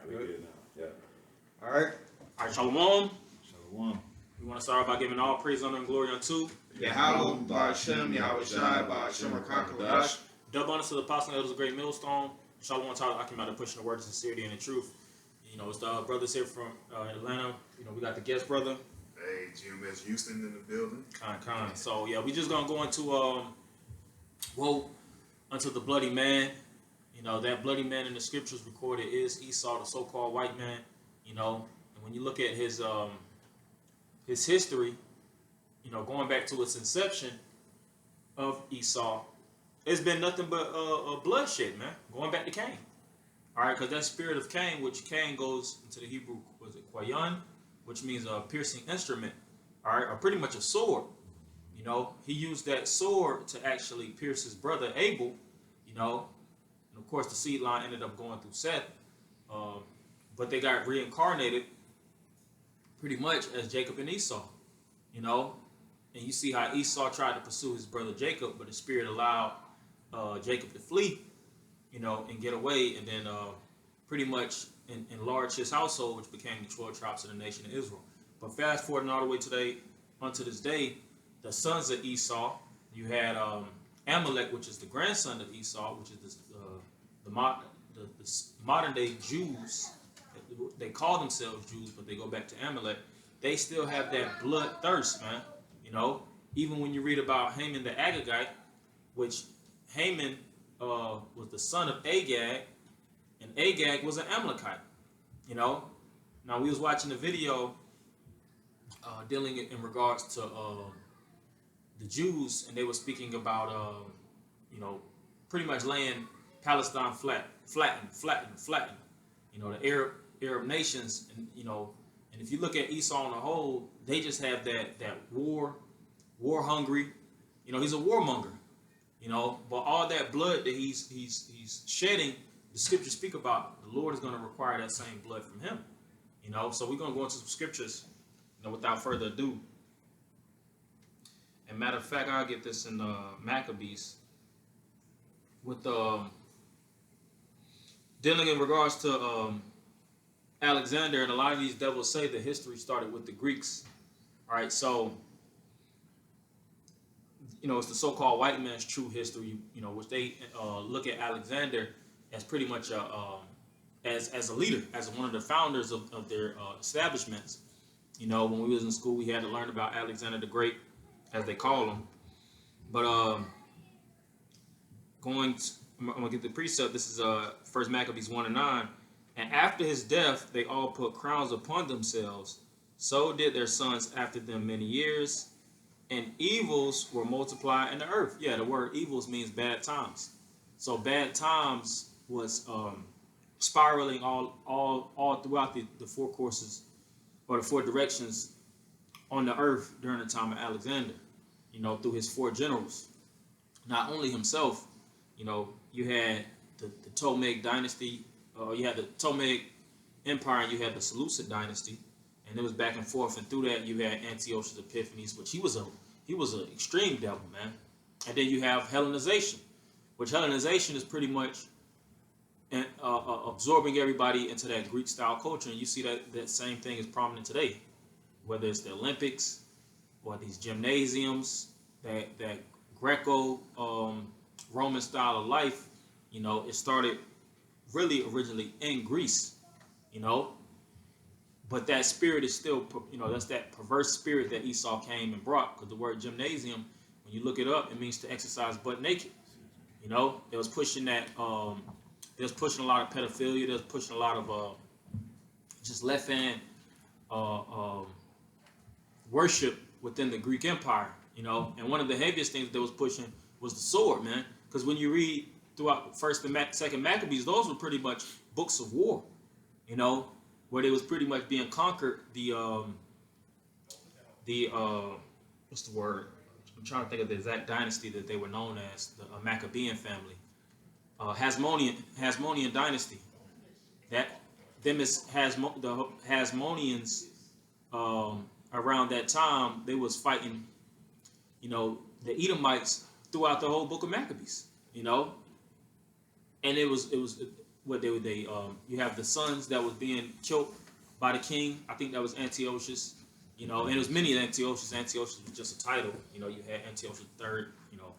we good now. Yeah. All right. All right, Shalom. Shalom. We want to start by giving all praise, honor, and glory unto Yahweh, Ba'Shem, Yahweh Shai, Ba'Shem, Rakakadash. double honors to the apostle and elders of Great Millstone. Shalom, I came out to pushing the word of sincerity and the truth. You know, it's the brothers here from Atlanta. You know, we got the guest brother. Hey, GMS Houston in the building. Con. So, yeah, we just going to go into, woe unto the bloody man. You know, that bloody man in the scriptures recorded is Esau, the so-called white man. You know, and when you look at his history, you know, going back to its inception of Esau, it's been nothing but bloodshed, man. Going back to Cain. All right, because that spirit of Cain, which Cain goes into the Hebrew, was it Kwayan, which means a piercing instrument, all right, or pretty much a sword. You know, he used that sword to actually pierce his brother Abel, you know, and of course the seed line ended up going through Seth, but they got reincarnated pretty much as Jacob and Esau, you know, and you see how Esau tried to pursue his brother Jacob, but the spirit allowed Jacob to flee, you know, and get away, and then pretty much enlarge his household, which became the 12 tribes of the nation of Israel. But fast forwarding all the way today, unto this day, the sons of Esau, you had Amalek, which is the grandson of Esau, which is the modern day Jews. They call themselves Jews, but they go back to Amalek. They still have that bloodthirst, man. You know, even when you read about Haman the Agagite, which Haman was the son of Agag, and Agag was an Amalekite. You know, now we was watching the video dealing in regards to the Jews, and they were speaking about you know, pretty much laying Palestine flatten. You know, the Arab nations, and you know, and if you look at Esau on the whole, they just have that war hungry. You know, he's a warmonger. You know, but all that blood that he's shedding, the scriptures speak about, the Lord is going to require that same blood from him. You know, so we're going to go into some scriptures, you know, without further ado. And matter of fact, I'll get this in Maccabees with dealing in regards to Alexander, and a lot of these devils say the history started with the Greeks. All right, so you know, it's the so-called white man's true history, you know, which they look at Alexander as pretty much as a leader, as one of the founders of their establishments. You know, when we was in school, we had to learn about Alexander the Great, as they call him. But I'm gonna get the precept. This is 1 Maccabees 1:9. And after his death, they all put crowns upon themselves. So did their sons after them many years. And evils were multiplied in the earth. Yeah, the word evils means bad times. So bad times was spiraling all throughout the four courses, or the four directions on the earth during the time of Alexander. You know, through his four generals. Not only himself, you know, you had the Ptolemaic dynasty, you had the Ptolemaic Empire, and you had the Seleucid dynasty. And it was back and forth, and through that you had Antiochus Epiphanes, which he was an extreme devil, man. And then you have Hellenization, which Hellenization is pretty much absorbing everybody into that Greek style culture, and you see that same thing is prominent today, whether it's the Olympics or these gymnasiums, that Greco Roman style of life. You know, it started really originally in Greece, you know. But that spirit is still, you know, that's that perverse spirit that Esau came and brought. Because the word gymnasium, when you look it up, it means to exercise butt naked. You know, it was pushing that, it was pushing a lot of pedophilia. It was pushing a lot of just left hand worship within the Greek Empire. You know, and one of the heaviest things that was pushing was the sword, man. Because when you read throughout First and Second Maccabees, those were pretty much books of war. You know, where they was pretty much being conquered. What's the word? I'm trying to think of the exact dynasty that they were known as, the Maccabean family, Hasmonean dynasty. That them is the Hasmoneans. Around that time, they was fighting, you know, the Edomites throughout the whole book of Maccabees. You know, and it was you have the sons that was being killed by the king. I think that was Antiochus. You know, and it was many Antiochus. Antiochus was just a title. You know, you had Antiochus III. You know,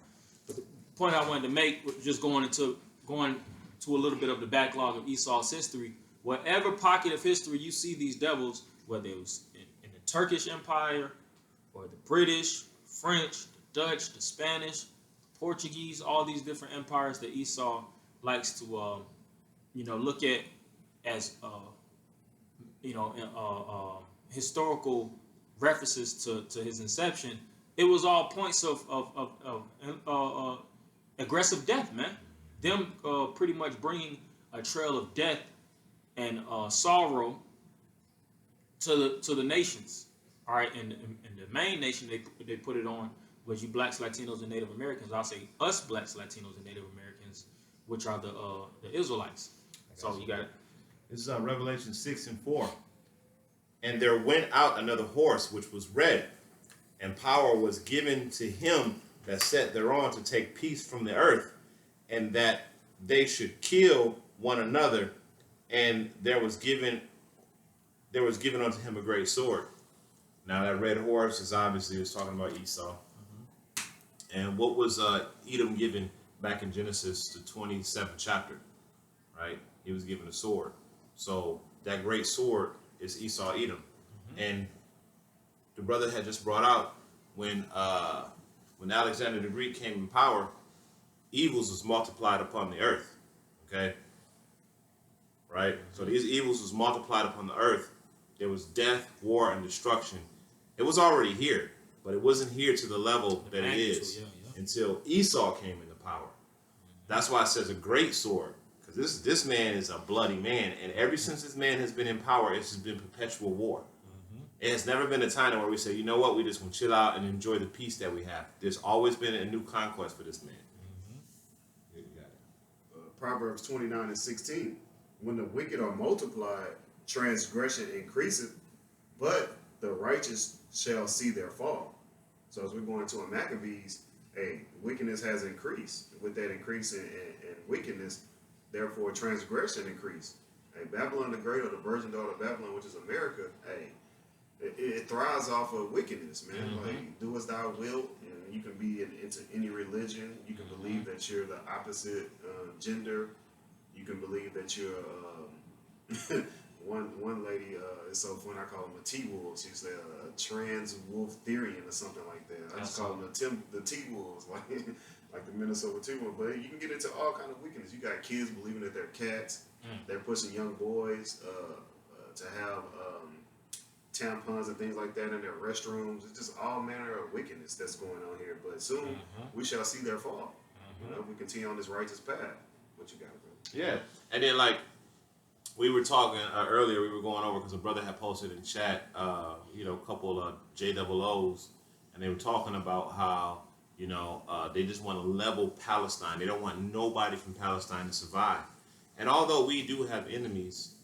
but the point I wanted to make was just going to a little bit of the backlog of Esau's history. Whatever pocket of history you see these devils, whether it was in the Turkish Empire or the British, French, the Dutch, the Spanish, Portuguese, all these different empires that Esau likes to, look at as, historical references to his inception. It was all points of aggressive death, man. Them pretty much bringing a trail of death and sorrow to the nations. All right, and the main nation they put it on was you blacks, Latinos, and Native Americans. I'll say us blacks, Latinos, and Native Americans, which are the Israelites. So you got it. This is Revelation 6:4. And there went out another horse, which was red, and power was given to him that sat thereon to take peace from the earth, and that they should kill one another. And there was given unto him a great sword. Now that red horse is obviously was talking about Esau. And what was Edom given back in Genesis, the 27th chapter, right? He was given a sword. So that great sword is Esau, Edom. And the brother had just brought out when Alexander the Greek came in power, evils was multiplied upon the earth. Okay? Right? So these evils was multiplied upon the earth. There was death, war, and destruction. It was already here, but it wasn't here to the level that it is until Esau came into power. That's why it says a great sword, because this man is a bloody man, and ever since this man has been in power, it's just been perpetual war. It has never been a time where we say, you know what, we just want to chill out and enjoy the peace that we have. There's always been a new conquest for this man. You got it. Proverbs 29:16. When the wicked are multiplied, transgression increaseth, but the righteous shall see their fall. So as we're going to a Maccabees, wickedness has increased. With that increase in wickedness, therefore transgression increased. Babylon the Great, or the virgin daughter of Babylon, which is America, it thrives off of wickedness, man. Like, do as thou wilt, and you can be into any religion. You can believe that you're the opposite gender. You can believe that you're one lady. It's so funny. I call them a T-Wolves. She's a trans wolf-therian or something like that. I just call them the T-Wolves, like the Minnesota T-Wolves. But you can get into all kind of wickedness. You got kids believing that they're cats. They're pushing young boys to have tampons and things like that in their restrooms. It's just all manner of wickedness that's going on here. But soon we shall see their fall. You know, if we continue on this righteous path. What you got, bro? Yeah, and then like we were talking earlier, we were going over because a brother had posted in chat, a couple of JOOs, and they were talking about how they just want to level Palestine. They don't want nobody from Palestine to survive. And although we do have enemies,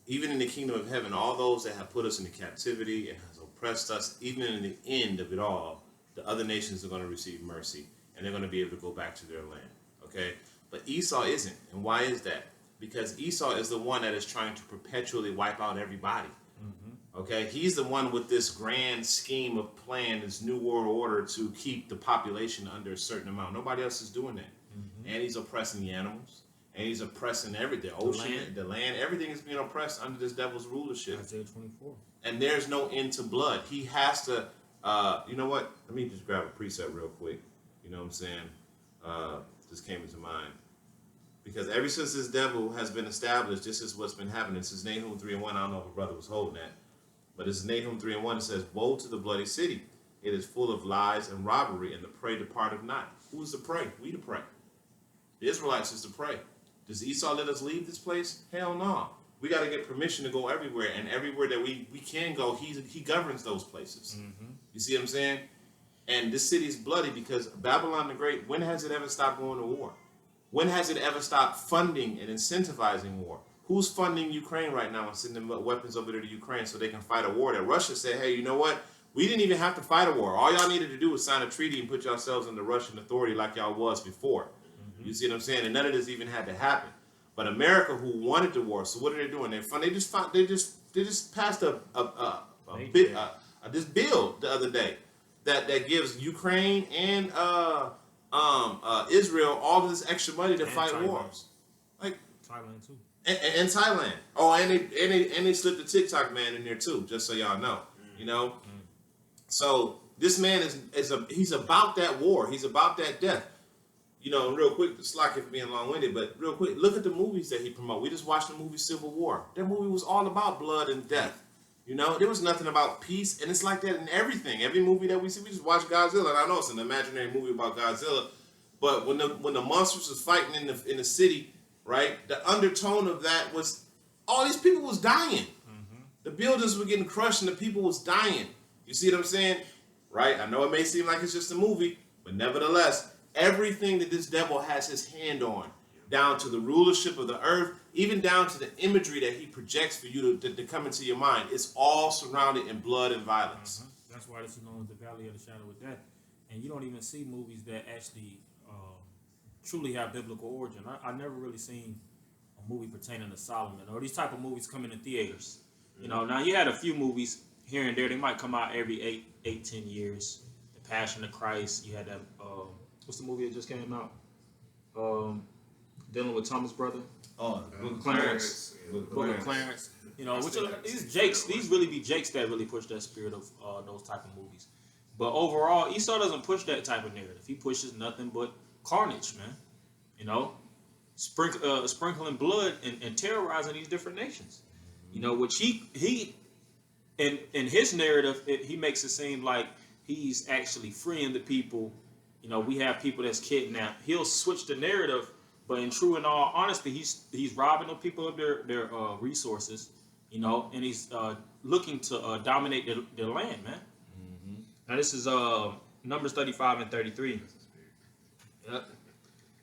even in the kingdom of heaven, all those that have put us into captivity and has oppressed us, even in the end of it all, the other nations are going to receive mercy and they're going to be able to go back to their land. Okay? But Esau isn't. And why is that? Because Esau is the one that is trying to perpetually wipe out everybody. Okay? He's the one with this grand scheme of plan, this new world order to keep the population under a certain amount. Nobody else is doing that. And he's oppressing the animals. And he's oppressing everything. The ocean, the land, everything is being oppressed under this devil's rulership. Isaiah 24. And there's no end to blood. He has to, you know what? Let me just grab a precept real quick. You know what I'm saying? Just came into mind. Because ever since this devil has been established, this is what's been happening. This is Nahum 3:1. I don't know if a brother was holding that. But it's Nahum 3:1. It says, woe to the bloody city. It is full of lies and robbery, and the prey departeth not. Who's the prey? We the prey. The Israelites is the prey. Does Esau let us leave this place? Hell no. We got to get permission to go everywhere. And everywhere that we can go, he governs those places. You see what I'm saying? And this city is bloody because Babylon the Great, when has it ever stopped going to war? When has it ever stopped funding and incentivizing war? Who's funding Ukraine right now and sending weapons over there to Ukraine so they can fight a war that Russia said, hey, you know what? We didn't even have to fight a war. All y'all needed to do was sign a treaty and put yourselves under Russian authority like y'all was before. You see what I'm saying? And none of this even had to happen. But America, who wanted the war, so what are they doing? They just passed this bill the other day that gives Ukraine and Israel all of this extra money to fight Thailand. wars, like Thailand too. and Thailand. Oh, and they slipped the TikTok man in there too, just so y'all know. You know, so this man he's about that war. He's about that death. You know, real quick, slack it for being long-winded, but real quick, look at the movies that he promoted. We just watched the movie Civil War. That movie was all about blood and death. You know, there was nothing about peace, and it's like that in everything. Every movie that we see, we just watch Godzilla. And I know it's an imaginary movie about Godzilla, but when the monsters was fighting in the city, right? The undertone of that was all these people was dying. The buildings were getting crushed, and the people was dying. You see what I'm saying? Right? I know it may seem like it's just a movie, but nevertheless, everything that this devil has his hand on, down to the rulership of the earth, even down to the imagery that he projects for you to come into your mind, it's all surrounded in blood and violence. That's why this is known as the Valley of the Shadow of Death. And you don't even see movies that actually truly have biblical origin. I never really seen a movie pertaining to Solomon or these type of movies coming in theaters. You know, now you had a few movies here and there. They might come out every 10 years. The Passion of Christ. You had that. What's the movie that just came out? Dealing with Thomas' brother. Oh, Clarence. Book of Clarence. You know, which are these Jakes. These really be Jakes that really push that spirit of those type of movies. But overall, Esau doesn't push that type of narrative. He pushes nothing but carnage, man. You know, sprinkling blood and terrorizing these different nations. You know, which he in his narrative, he makes it seem like he's actually freeing the people. You know, we have people that's kidnapped. He'll switch the narrative, but in all honesty, he's robbing the people of their resources. You know, and he's looking to dominate their land, man. Now this is Numbers 35 and 33. Yep.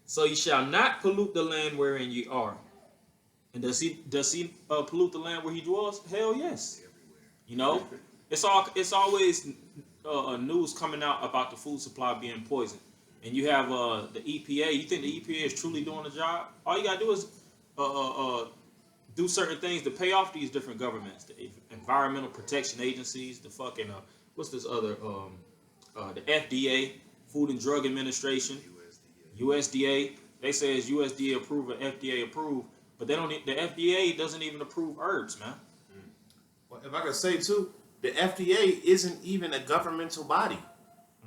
So you shall not pollute the land wherein ye are. And does he pollute the land where he dwells? Hell yes. You know, it's always news coming out about the food supply being poisoned. And you have the EPA. You think the EPA is truly doing the job? All you gotta do is do certain things to pay off these different governments, the environmental protection agencies, the fucking what's this other the FDA, Food and Drug Administration, USDA. They say it's USDA approved or FDA approved, but they don't. The FDA doesn't even approve herbs, man. Well, if I could say too, the FDA isn't even a governmental body.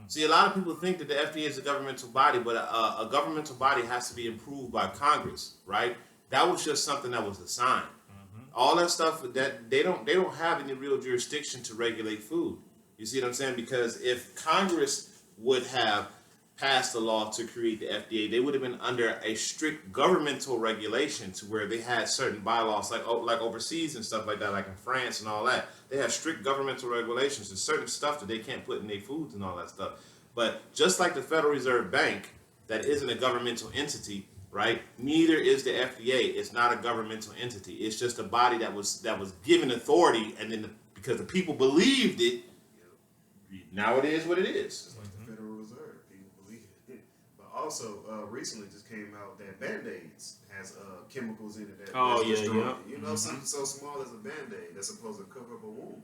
See, a lot of people think that the FDA is a governmental body, but a governmental body has to be approved by Congress, right? That was just something that was assigned. All that stuff that they don't have any real jurisdiction to regulate food. You see what I'm saying? Because if Congress would have passed a law to create the FDA, they would have been under a strict governmental regulation to where they had certain bylaws, like overseas and stuff like that, like in France and all that. They have strict governmental regulations and certain stuff that they can't put in their foods and all that stuff. But just like the Federal Reserve Bank, that isn't a governmental entity, right? Neither is the FDA. It's not a governmental entity. It's just a body that was given authority, and then because the people believed it, now it is what it is. Like the Federal Reserve, people believe it. But also, recently just came out that Band-Aids has chemicals in it that destroy. You know, something so small as a Band-Aid that's supposed to cover up a wound.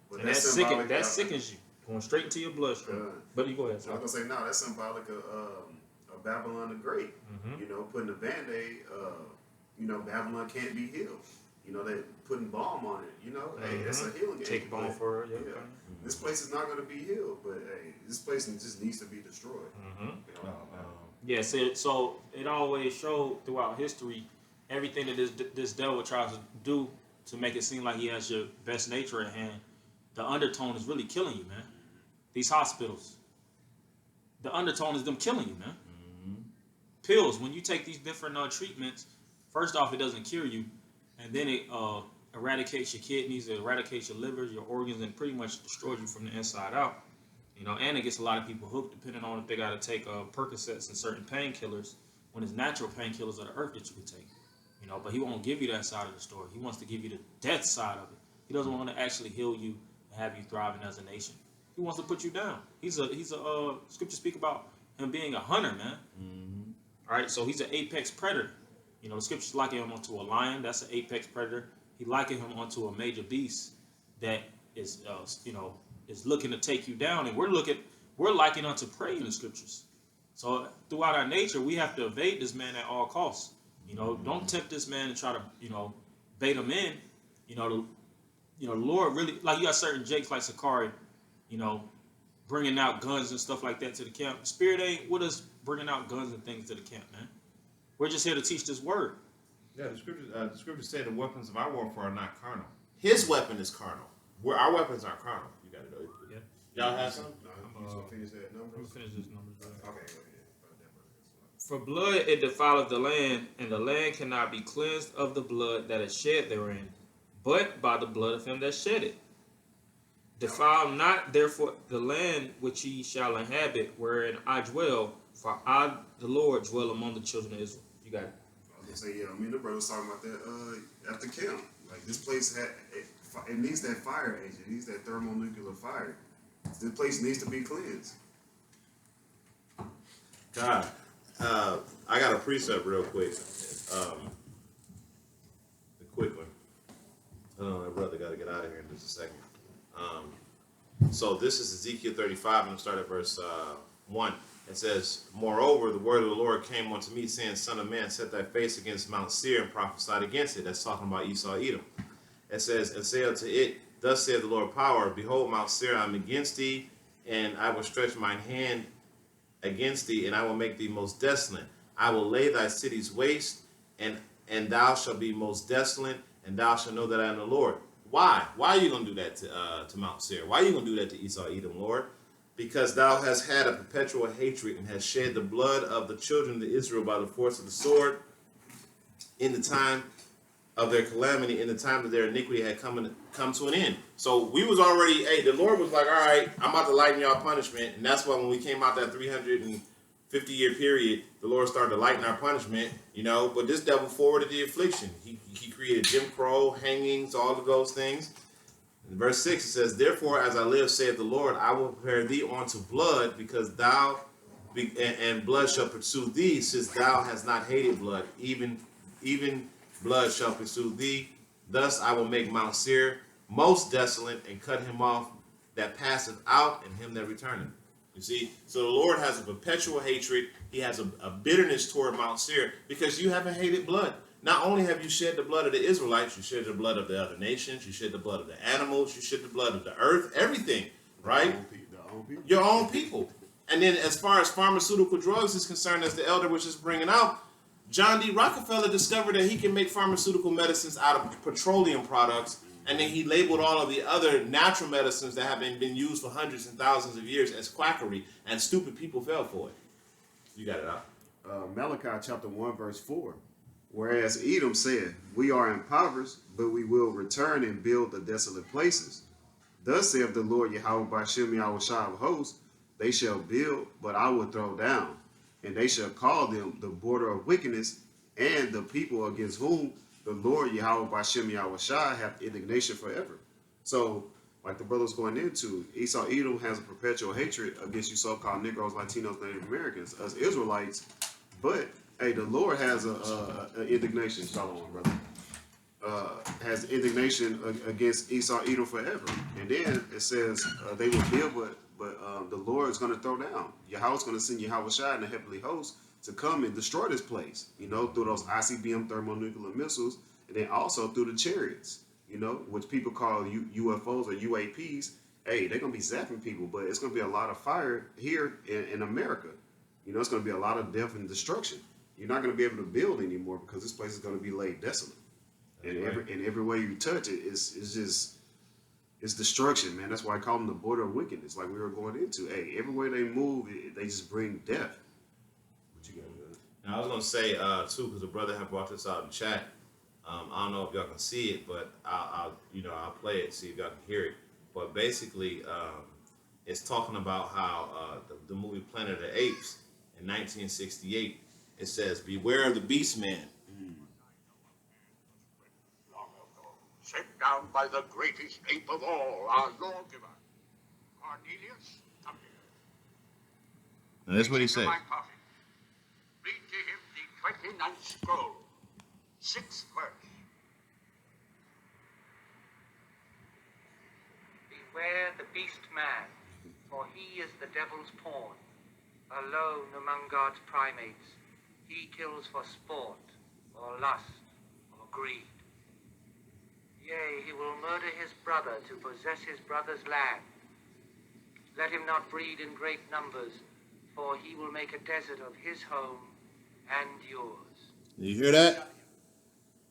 But And that sickens you, going straight into your bloodstream. But you go ahead. I was gonna say no, that's symbolic of Babylon the Great. You know, putting a Band-Aid. You know, Babylon can't be healed. You know, they putting balm on it. You know, hey, that's a healing agent. Take balm for it. Yeah. This place is not going to be healed, but hey, this place just needs to be destroyed. You know? Yeah, so it always showed throughout history everything that this devil tries to do to make it seem like he has your best nature at hand. The undertone is really killing you, man. These hospitals, the undertone is them killing you, man. Pills, when you take these different treatments, first off, it doesn't cure you, and then it eradicates your kidneys, it eradicates your liver, your organs, and pretty much destroys you from the inside out. You know, and it gets a lot of people hooked, depending on if they got to take Percocets and certain painkillers, when it's natural painkillers of the earth that you could take. You know, but he won't give you that side of the story. He wants to give you the death side of it. He doesn't want to actually heal you and have you thriving as a nation. He wants to put you down. He's a scripture speak about him being a hunter, man. All right, so he's an apex predator. You know, the scriptures liken him unto a lion. That's an apex predator. He likened him unto a major beast that is, is looking to take you down. And we're likened unto prey in the scriptures. So throughout our nature, we have to evade this man at all costs. You know, don't tempt this man and try to, bait him in. The Lord really, like you got certain jakes like Sakari, bringing out guns and stuff like that to the camp. Spirit ain't with us bringing out guns and things to the camp, man. We're just here to teach this word. Yeah, the scriptures say the weapons of our warfare are not carnal. His weapon is carnal. Where our weapons aren't carnal. You got to know. Yeah. Y'all have some? You just gonna finish that number? Let me finish this number. Okay, go ahead. For blood it defileth the land, and the land cannot be cleansed of the blood that is shed therein, but by the blood of him that shed it. Defile not therefore the land which ye shall inhabit, wherein I dwell, for I, the Lord, dwell among the children of Israel. You got it. I was gonna say, yeah, me and the brother was talking about that at the camp. Like, this place it needs that fire agent. It needs that thermonuclear fire. This place needs to be cleansed. God, I got a precept real quick. The quick one. My brother got to get out of here in just a second. So this is Ezekiel 35. I'm going to start at verse 1. It says, Moreover, the word of the Lord came unto me, saying, Son of man, set thy face against Mount Seir and prophesied against it. That's talking about Esau, Edom. It says, and say unto it, Thus saith the Lord power, Behold, Mount Seir, I am against thee, and I will stretch mine hand against thee, and I will make thee most desolate. I will lay thy cities waste, and thou shalt be most desolate, and thou shalt know that I am the Lord. Why? Why are you going to do that to Mount Seir? Why are you going to do that to Esau, Edom, Lord? Because thou hast had a perpetual hatred and hast shed the blood of the children of Israel by the force of the sword in the time of their calamity, in the time that their iniquity had come to an end. So we was already, the Lord was like, all right, I'm about to lighten y'all punishment. And that's why when we came out that 350-year period, the Lord started to lighten our punishment, but this devil forwarded the affliction. He created Jim Crow, hangings, all of those things. In verse 6, it says, Therefore, as I live, saith the Lord, I will prepare thee unto blood, because and blood shall pursue thee, since thou hast not hated blood, even blood shall pursue thee. Thus I will make Mount Seir most desolate, and cut him off that passeth out, and him that returneth. You see, so the Lord has a perpetual hatred. He has a bitterness toward Mount Seir, because you haven't hated blood. Not only have you shed the blood of the Israelites, you shed the blood of the other nations, you shed the blood of the animals, you shed the blood of the earth, everything, right? Your own people. And then as far as pharmaceutical drugs is concerned, as the elder was just bringing out, John D. Rockefeller discovered that he can make pharmaceutical medicines out of petroleum products, and then he labeled all of the other natural medicines that have been used for hundreds and thousands of years as quackery, and stupid people fell for it. You got it out. Malachi chapter 1 verse 4. Whereas Edom said, We are impoverished, but we will return and build the desolate places. Thus saith the Lord Yahweh Bashem Yahweh Shai of hosts, They shall build, but I will throw down. And they shall call them the border of wickedness, and the people against whom the Lord Yahweh Bashem Yahweh Shai hath indignation forever. So, like the brother's going into, Esau Edom has a perpetual hatred against you so-called Negroes, Latinos, Native Americans, us Israelites. But, hey, the Lord has a indignation, shalom, brother. Has indignation against Esau Edom forever. And then it says they will build, but the Lord is going to throw down. Yahweh's going to send Yahweh Shai and the heavenly host to come and destroy this place, through those ICBM thermonuclear missiles, and then also through the chariots, which people call UFOs or UAPs. Hey, they're going to be zapping people, but it's going to be a lot of fire here in America. It's going to be a lot of death and destruction. You're not going to be able to build anymore because this place is going to be laid desolate. And every way you touch it, it's destruction, man. That's why I call them the border of wickedness, like we were going into. Hey, everywhere they move, they just bring death. What you got? Now, I was going to say, too, because the brother had brought this out in chat. I don't know if y'all can see it, but I'll play it, see if y'all can hear it. But basically, it's talking about how the movie Planet of the Apes in 1968, it says, Beware of the Beast Man. Set down by the greatest ape of all, our lawgiver. Cornelius, come here. Now, that's what he Into said. my coffin. Read to him the 29th scroll. 6th verse. Beware the beast man, for he is the devil's pawn. Alone among God's primates, he kills for sport, or lust, or greed. Yea, he will murder his brother to possess his brother's land. Let him not breed in great numbers, for he will make a desert of his home and yours. You hear that?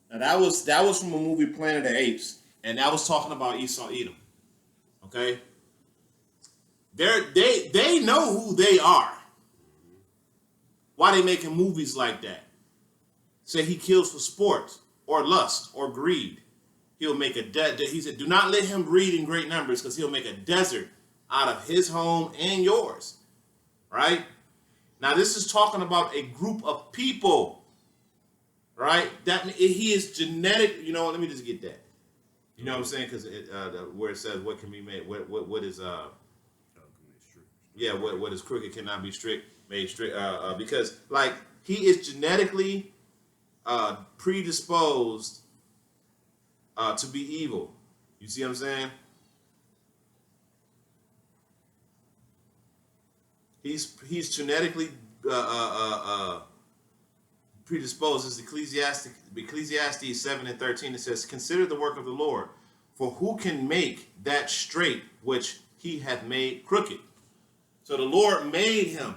Now that was from a movie Planet of the Apes, and that was talking about Esau, Edom. Okay, they know who they are. Why they making movies like that? Say he kills for sport or lust or greed. He'll make a he said, do not let him breed in great numbers, because he'll make a desert out of his home and yours. Right? Now this is talking about a group of people. Right? That he is genetic. You know what? Let me just get that. You know what I'm saying? Because where it says what can be made, what is yeah, what is crooked cannot be made strict. Because like he is genetically predisposed to be evil. You see what I'm saying? He's genetically predisposed. As Ecclesiastes 7:13, it says, "Consider the work of the Lord, for who can make that straight which he hath made crooked?" So the Lord made him.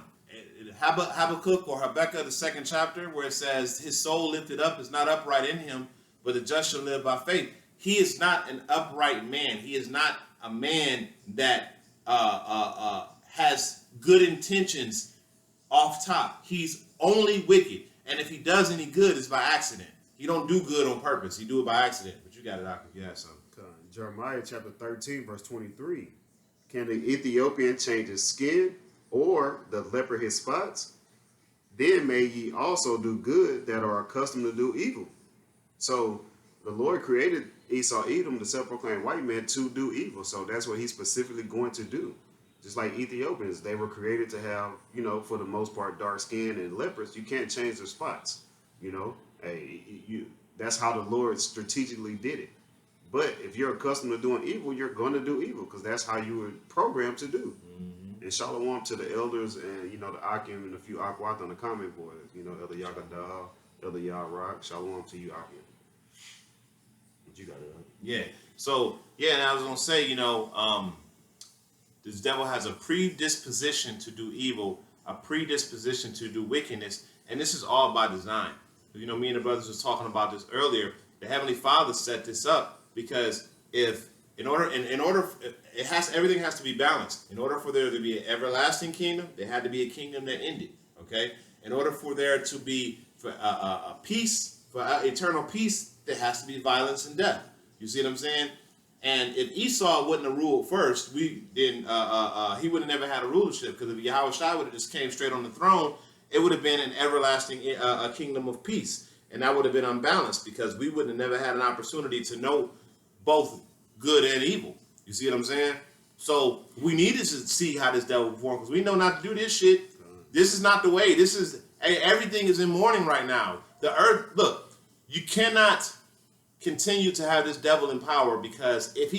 Habakkuk or Habakkuk, the 2nd chapter, where it says, "His soul lifted up is not upright in him, but the just shall live by faith." He is not an upright man. He is not a man that has good intentions off top. He's only wicked. And if he does any good, it's by accident. He don't do good on purpose. He do it by accident. But you got it out. You have something. Jeremiah chapter 13, verse 23. Can the Ethiopian change his skin, or the leper his spots? Then may ye also do good that are accustomed to do evil. So the Lord created Esau, Edom, the self-proclaimed white man, to do evil. So that's what he's specifically going to do. Just like Ethiopians, they were created to have, for the most part, dark skin, and lepers. You can't change their spots. That's how the Lord strategically did it. But if you're accustomed to doing evil, you're going to do evil, because that's how you were programmed to do. Mm-hmm. And shalom to the elders and, the Akim and a few Akwat on the comment board. Elder Yagadah, Elder Yarok, shalom to you, Akim. But you got it, right? Yeah. So, and I was going to say, this devil has a predisposition to do evil, a predisposition to do wickedness, and this is all by design. Me and the brothers was talking about this earlier. The Heavenly Father set this up because everything has to be balanced. In order for there to be an everlasting kingdom, there had to be a kingdom that ended. Okay. In order for there to be a peace, for eternal peace, there has to be violence and death. You see what I'm saying? And if Esau wouldn't have ruled first, he would have never had a rulership. Because if Yahweh Shai would have just came straight on the throne, it would have been an everlasting kingdom of peace. And that would have been unbalanced, because we would have never had an opportunity to know both good and evil. You see what I'm saying? So we needed to see how this devil performed, because we know not to do this shit. This is not the way. Everything is in mourning right now. The earth, look, you cannot continue to have this devil in power, because if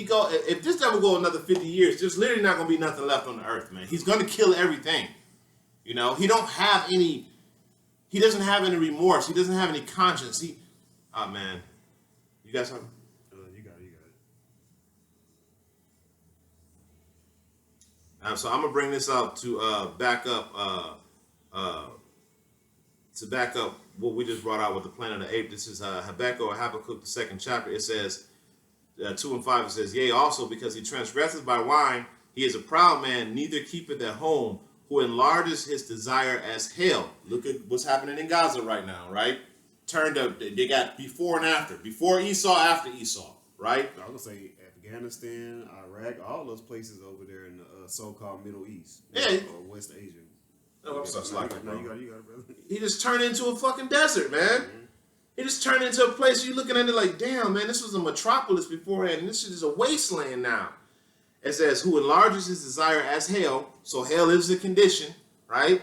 this devil go another 50 years, there's literally not going to be nothing left on the earth, man. He's going to kill everything. He doesn't have any remorse. He doesn't have any conscience. Man, you got something? You got it. So I'm gonna bring this up to back up what we just brought out with the Planet of the Apes. This is Habakkuk, the 2nd chapter. It says 2 and 5. It says, "Yea, also because he transgresseth by wine, he is a proud man, neither keepeth at home, who enlarges his desire as hell." Look at what's happening in Gaza right now, right? Turned up. They got before and after. Before Esau, after Esau, right? I was gonna say Afghanistan, Iraq, all those places over there in the so-called Middle East, or West Asia. No, I'm sorry, you got it, brother. He just turned into a fucking desert, man. Mm-hmm. He just turned into a place where you're looking at it like, damn, man, this was a metropolis beforehand, and this shit is a wasteland now. It says, "Who enlarges his desire as hell," so hell is a condition, right?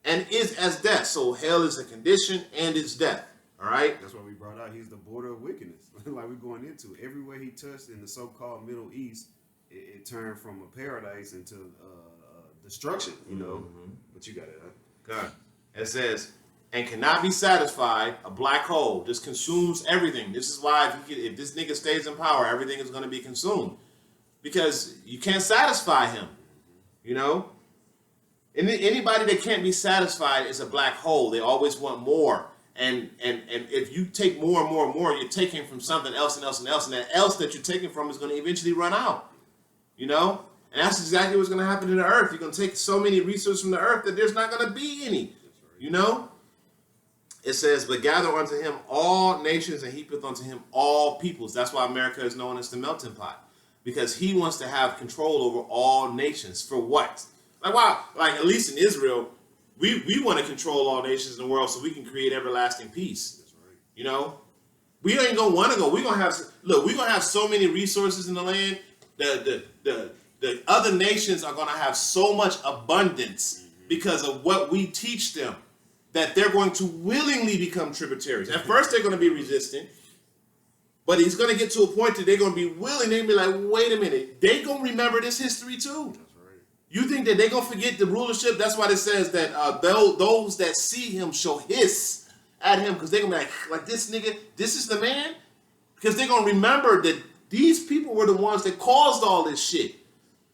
"And is as death," so hell is a condition and is death. All right. That's why we brought out he's the border of wickedness. Like we're going into everywhere he touched in the so-called Middle East, it turned from a paradise into destruction. You know, but you got it. Huh? God. It says, and cannot be satisfied, a black hole. This consumes everything. This is why if this nigga stays in power, everything is going to be consumed. Because you can't satisfy him. You know? Anybody that can't be satisfied is a black hole. They always want more. And if you take more and more and more, you're taking from something else and else and else. And that else that you're taking from is going to eventually run out. You know? And that's exactly what's going to happen to the earth. You're going to take so many resources from the earth that there's not going to be any. You know? It says, but gather unto him all nations and heapeth unto him all peoples. That's why America is known as the melting pot. Because he wants to have control over all nations. For what? Like, wow, like at least in Israel, we want to control all nations in the world so we can create everlasting peace. That's right. You know? We ain't going to want to go. We're going to have so many resources in the land. The other nations are going to have so much abundance because of what we teach them that they're going to willingly become tributaries. At first, they're going to be resistant, but it's going to get to a point that they're going to be willing. They're going to be like, wait a minute. They're going to remember this history too. That's right. You think that they're going to forget the rulership? That's why it says that those that see him shall hiss at him because they're going to be like this nigga, this is the man? Because they're going to remember that these people were the ones that caused all this shit.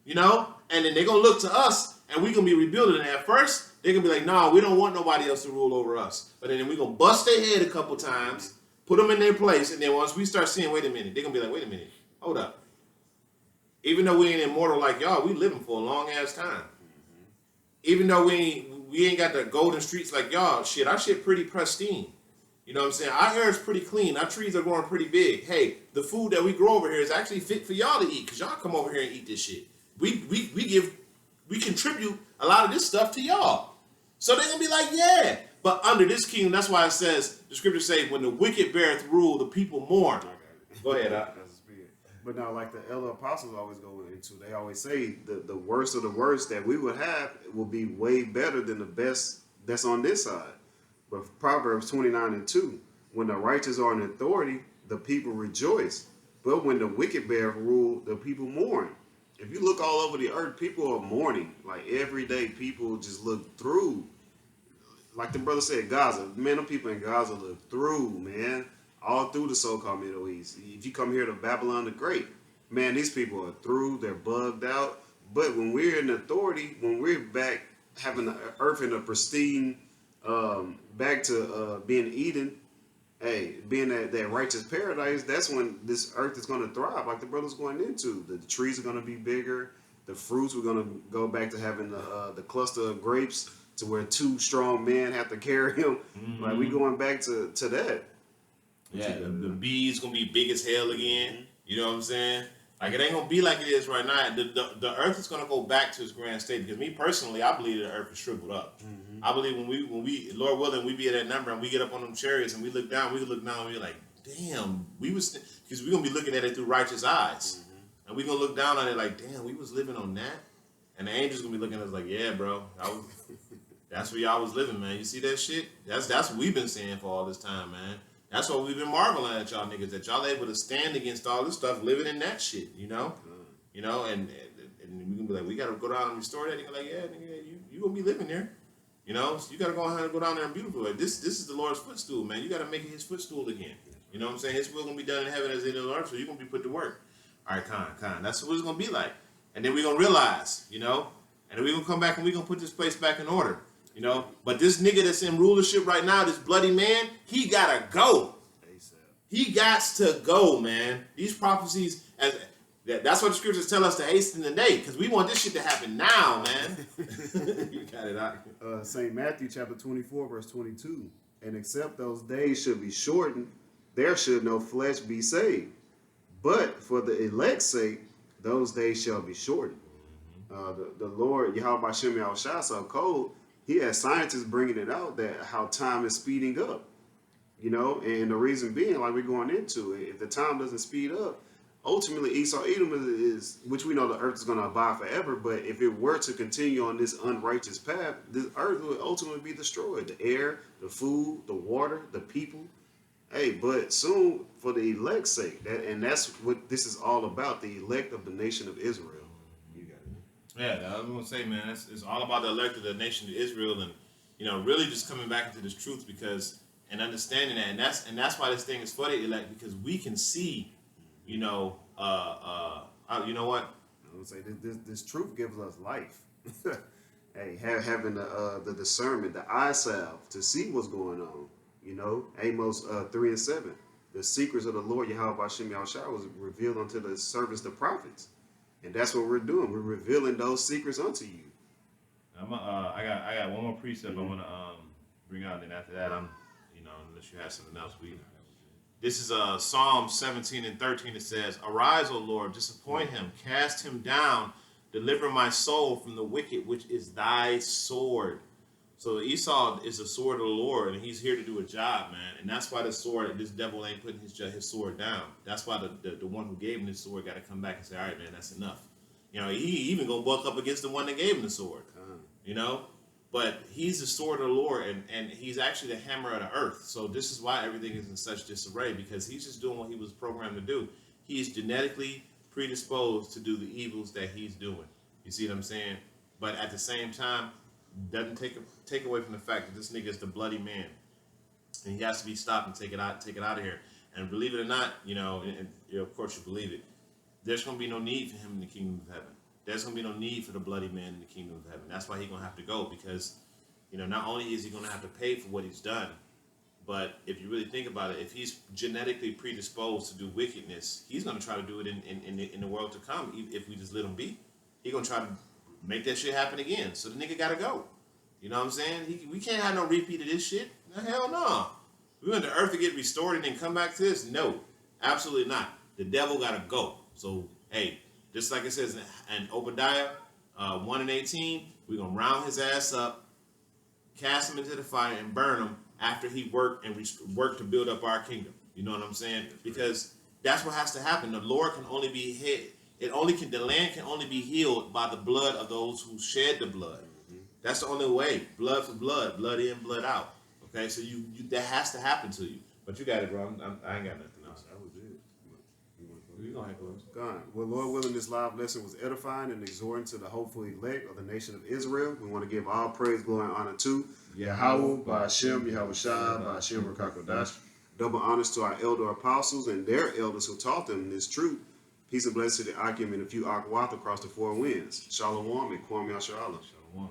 You know? And then they're going to look to us and we're going to be rebuilding. And at first, they're going to be like, nah, we don't want nobody else to rule over us. But then we're going to bust their head a couple times, put them in their place, and then once we start seeing, wait a minute, they're going to be like, wait a minute, hold up. Even though we ain't immortal like y'all, we living for a long-ass time. Even though we ain't got the golden streets like y'all, shit, our shit pretty pristine. You know what I'm saying? Our air is pretty clean. Our trees are growing pretty big. Hey, the food that we grow over here is actually fit for y'all to eat because y'all come over here and eat this shit. We contribute a lot of this stuff to y'all. So they're going to be like, yeah. But under this kingdom, that's why it says, the scriptures say, when the wicked beareth rule, the people mourn. Go ahead, That's the spirit. But now, like the elder apostles always go into, they always say the worst of the worst that we would have will be way better than the best that's on this side. But Proverbs 29:2, when the righteous are in authority, the people rejoice. But when the wicked bear rule, the people mourn. If you look all over the earth, people are mourning. Like every day, people just look through. Like the brother said, Gaza. Man, them people in Gaza look through, man. All through the so-called Middle East. If you come here to Babylon the Great, man, these people are through. They're bugged out. But when we're in authority, when we're back having the earth in a pristine, back to being Eden, hey, being that righteous paradise, that's when this earth is going to thrive, like the brother's going into. The trees are going to be bigger. The fruits, we're going to go back to having the cluster of grapes to where two strong men have to carry them. Like, we going back to that. Yeah, the bees going to be big as hell again. You know what I'm saying? Like, it ain't going to be like it is right now. The earth is going to go back to its grand state. Because me personally, I believe the earth is shriveled up. I believe when we, Lord willing, we be at that number and we get up on them chariots and we look down and we're like, damn, because we're going to be looking at it through righteous eyes. And we're going to look down on it like, damn, we was living on that. And the angels going to be looking at us like, yeah, bro, that's where y'all was living, man. You see that shit? That's what we've been saying for all this time, man. That's what we've been marveling at y'all niggas, that y'all able to stand against all this stuff, living in that shit, you know? You know, and we can be like, we got to go down and restore that. And like, yeah, nigga, you going to be living there. You know, so you got to go down there and beautiful. This is the Lord's footstool, man. You got to make it his footstool again. You know what I'm saying? His will going to be done in heaven as it is on earth, so you're going to be put to work. All right, Khan. That's what it's going to be like. And then we're going to realize, you know, and then we're going to come back and we're going to put this place back in order, you know. But this nigga that's in rulership right now, this bloody man, he got to go. He got to go, man. These prophecies, that's what the scriptures tell us to hasten the day, because we want this shit to happen now, man. You got it out. St. Matthew chapter 24, verse 22. And except those days should be shortened, there should no flesh be saved. But for the elect's sake, those days shall be shortened. The Lord, Yahweh Shem Yahushua, so cold, he has scientists bringing it out that how time is speeding up. You know, and the reason being, like we're going into it, if the time doesn't speed up, ultimately Esau, Edom is, which we know the earth is going to abide forever, but if it were to continue on this unrighteous path, this earth would ultimately be destroyed. The air, the food, the water, the people, Hey, but soon for the elect's sake, that's what this is all about, the elect of the nation of Israel. You got it. Yeah, I was gonna say, man, it's all about the elect of the nation of Israel, and really just coming back into this truth and understanding that, and that's why this thing is for the elect, because we can see, you know what? I would say this truth gives us life. Hey, having the discernment, the eye salve to see what's going on. Amos 3:7. The secrets of the Lord Yahweh Hashem Yahushua was revealed unto the servants, the prophets, and that's what we're doing. We're revealing those secrets unto you. I got one more precept I want to bring out, and after that, unless you have something else, this is Psalm 17:13. It says, "Arise, O Lord, disappoint him, cast him down, deliver my soul from the wicked, which is thy sword." So Esau is the sword of the Lord, and he's here to do a job, man. And that's why this devil ain't putting his sword down. That's why the one who gave him this sword got to come back and say, all right, man, that's enough. He even gonna buck up against the one that gave him the sword. But he's the sword of the Lord, and he's actually the hammer of the earth. So this is why everything is in such disarray, because he's just doing what he was programmed to do. He is genetically predisposed to do the evils that he's doing. You see what I'm saying? But at the same time, doesn't take away from the fact that this nigga is the bloody man, and he has to be stopped and take it out of here. And believe it or not, and of course you believe it, there's going to be no need for him in the kingdom of heaven. There's going to be no need for the bloody man in the kingdom of heaven. That's why he's going to have to go, because not only is he going to have to pay for what he's done, but if you really think about it, if he's genetically predisposed to do wickedness, he's going to try to do it in the world to come. If we just let him be, he's going to try to make that shit happen again. So the nigga gotta go. You know what I'm saying? We can't have no repeat of this shit. No, hell no. We want the earth to get restored and then come back to this? No, absolutely not. The devil gotta go. So, hey, just like it says in Obadiah 1:18, we're gonna round his ass up, cast him into the fire, and burn him after he worked to build up our kingdom. You know what I'm saying? Because that's what has to happen. The Lord can only be hid. The land can only be healed by the blood of those who shed the blood. That's the only way. Blood for blood, blood in, blood out. Okay, so you that has to happen to you. But you got it, bro. I ain't got nothing else. That was it. You gonna have to God. Well, Lord willing, this live lesson was edifying and exhorting to the hopeful elect of the nation of Israel. We want to give all praise, glory, and honor to Yahweh, by Hashem, Yahushua, by Hashem, Rakakodash. Double honors to our elder apostles and their elders who taught them this truth. Peace and blessings to the Akim and a few Akwat across the four winds. Shalom and Kwam Yasharallah. Shalom.